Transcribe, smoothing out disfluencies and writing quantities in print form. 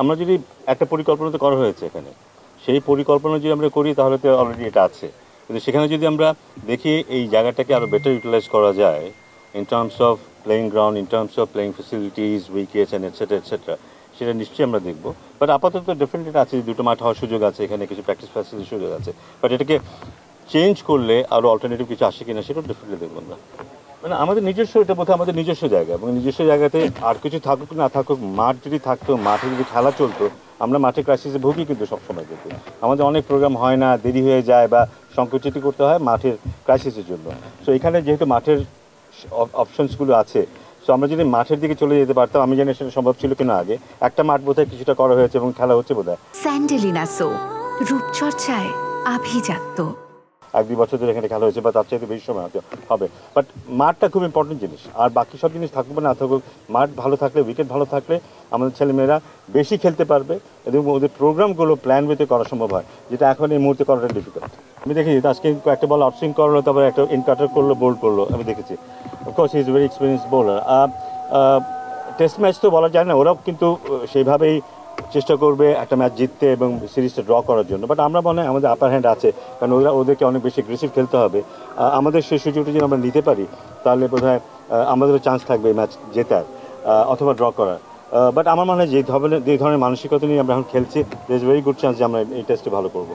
আমরা যদি একটা পরিকল্পনা তো করা হয়েছে এখানে, সেই পরিকল্পনা যদি আমরা করি তাহলে তো অলরেডি এটা আছে, কিন্তু সেখানে যদি আমরা দেখি এই জায়গাটাকে আরও বেটার ইউটিলাইজ করা যায় in terms of playing ground, in terms of playing facilities, wickets and etcetera, সেটা নিশ্চয়ই আমরা দেখব। বাট আপাতত ডেফিনেটলি আছে, দুটো মাঠ হওয়ার সুযোগ আছে, এখানে কিছু প্র্যাকটিস ফ্যাসিলিটির সুযোগ আছে, বাট এটাকে চেঞ্জ করলে আরও অল্টারনেটিভ কিছু আসে কিনা সেটাও ডেফিনেটলি দেখব আমরা। মানে আমাদের নিজস্ব, এটা বোধহয় আমাদের নিজস্ব জায়গা, এবং নিজস্ব জায়গাতে আর কিছু থাকুক না থাকুক, মাঠ যদি থাকতো, মাঠে যদি খেলা চলতো, আমরা মাঠে ক্রাইসিসে ভুগি কিন্তু সবসময়, কিন্তু আমাদের অনেক প্রোগ্রাম হয় না, দেরি হয়ে যায় বা সংকুচিত করতে হয় মাঠের ক্রাইসিসের জন্য। সো এখানে যেহেতু মাঠের অপশনসগুলো আছে, সো আমরা যদি মাঠের দিকে চলে যেতে পারতাম, আমি জানি সেটা সম্ভব ছিল কিনা আগে, একটা মাঠ বোধহয় কিছুটা করা হয়েছে এবং খেলা হচ্ছে বোধহয়। স্যান্ডেলিনা সো, রূপচর্চায় আভিজাত্য। 1-2 বছর ধরে এখানে খেলা হয়েছে বা তার চাইতে বেশি সময় হবে, বাট মাঠটা খুব ইম্পর্টেন্ট জিনিস। আর বাকি সব জিনিস থাকুক বা না থাকুক, মাঠ ভালো থাকলে, উইকেট ভালো থাকলে আমাদের ছেলেমেয়েরা বেশি খেলতে পারবে এবং ওদের প্রোগ্রামগুলো প্ল্যান ওয়েতে করা সম্ভব হয়, যেটা এখন এই মুহূর্তে করাটা ডিফিকাল্ট। আমি দেখেছি আজকে একটা বল আউটসুইং করলো, তারপরে একটা ইনকাটার করলো, বোল্ড করলো, আমি দেখেছি। Of course he is very experience bowler. Test match তো বলা যায় না, ওরাও কিন্তু সেইভাবেই চেষ্টা করবে একটা ম্যাচ জিততে এবং সিরিজটা ড্র করার জন্য, বাট আমরা মনে হয় আমাদের আপার হ্যান্ড আছে, কারণ ওদেরকে অনেক বেশি এগ্রেসিভ খেলতে হবে। আমাদের সেই সুযোগটা যদি আমরা নিতে পারি তাহলে বোধহয় আমাদেরও চান্স থাকবে এই ম্যাচ জেতার অথবা ড্র করার। বাট আমার মনে হয় যে ধরনের মানসিকতা নিয়ে আমরা এখন খেলছি, there is very good chance যে আমরা এই টেস্টে ভালো করবো।